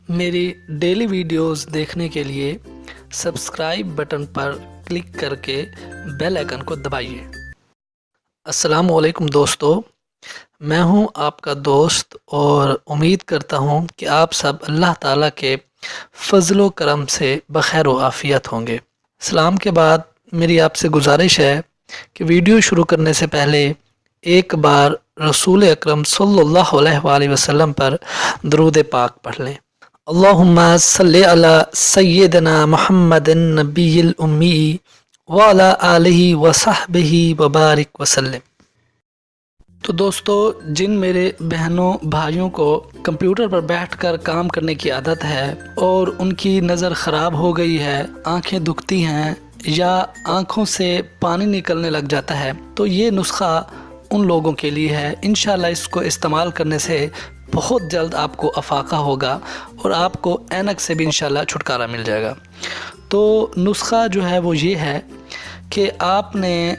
میری daily videos دیکھنے کے لیے سبسکرائب بٹن پر کلک کر کے بیل آئکن کو دبائیے۔ السلام علیکم دوستو، میں ہوں آپ کا دوست اور امید کرتا ہوں کہ آپ سب اللہ تعالیٰ کے فضل و کرم سے بخیر و عافیت ہوں گے۔ سلام کے بعد میری آپ سے گزارش ہے کہ ویڈیو شروع کرنے سے پہلے ایک بار رسول اکرم صلی اللہ علیہ وآلہ وسلم پر درود پاک پڑھ لیں۔ اللہم صلی علی سیدنا محمد النبی الامی وعلی آلہ وصحبہ وبارک وسلم۔ تو دوستو، جن میرے بہنوں بھائیوں کو کمپیوٹر پر بیٹھ کر کام کرنے کی عادت ہے اور ان کی نظر خراب ہو گئی ہے، آنکھیں دکھتی ہیں یا آنکھوں سے پانی نکلنے لگ جاتا ہے، تو یہ نسخہ ان لوگوں کے لیے ہے۔ انشاءاللہ اس کو استعمال کرنے سے بہت جلد آپ کو افاقہ ہوگا اور آپ کو اینک سے بھی انشاءاللہ چھٹکارا مل جائے گا۔ تو نسخہ جو ہے وہ یہ ہے کہ آپ نے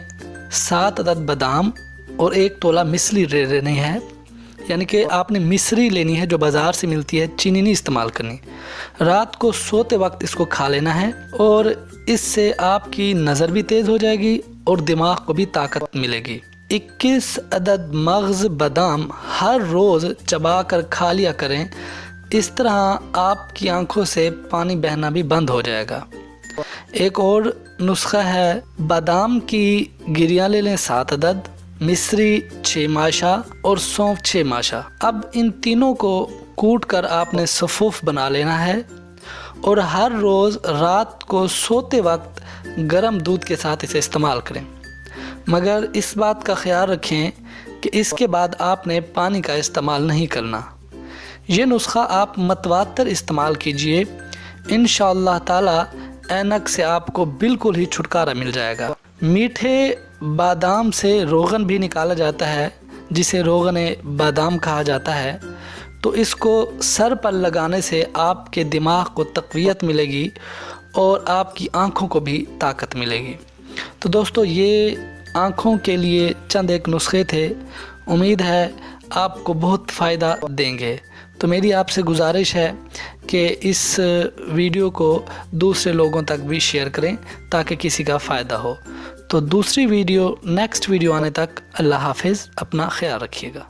7 عدد بادام اور 1 تولہ مصری لینی ہے، یعنی کہ آپ نے مصری لینی ہے جو بازار سے ملتی ہے، چینی نہیں استعمال کرنی۔ رات کو سوتے وقت اس کو کھا لینا ہے اور اس سے آپ کی نظر بھی تیز ہو جائے گی اور دماغ کو بھی طاقت ملے گی۔ 21 عدد مغز بادام ہر روز چبا کر کھا لیا کریں، اس طرح آپ کی آنکھوں سے پانی بہنا بھی بند ہو جائے گا۔ ایک اور نسخہ ہے، بادام کی گریاں لے لیں 7 عدد، مصری 6 ماشا اور سونف 6 ماشا۔ اب ان تینوں کو کوٹ کر آپ نے صفوف بنا لینا ہے اور ہر روز رات کو سوتے وقت گرم دودھ کے ساتھ اسے استعمال کریں، مگر اس بات کا خیال رکھیں کہ اس کے بعد آپ نے پانی کا استعمال نہیں کرنا۔ یہ نسخہ آپ متواتر استعمال کیجئے، انشاءاللہ تعالی اینک سے آپ کو بالکل ہی چھٹکارا مل جائے گا۔ میٹھے بادام سے روغن بھی نکالا جاتا ہے، جسے روغن بادام کہا جاتا ہے، تو اس کو سر پر لگانے سے آپ کے دماغ کو تقویت ملے گی اور آپ کی آنکھوں کو بھی طاقت ملے گی۔ تو دوستو، یہ آنکھوں کے لیے چند ایک نسخے تھے، امید ہے آپ کو بہت فائدہ دیں گے۔ تو میری آپ سے گزارش ہے کہ اس ویڈیو کو دوسرے لوگوں تک بھی شیئر کریں تاکہ کسی کا فائدہ ہو۔ تو دوسری ویڈیو نیکسٹ ویڈیو آنے تک اللہ حافظ، اپنا خیال رکھیے گا۔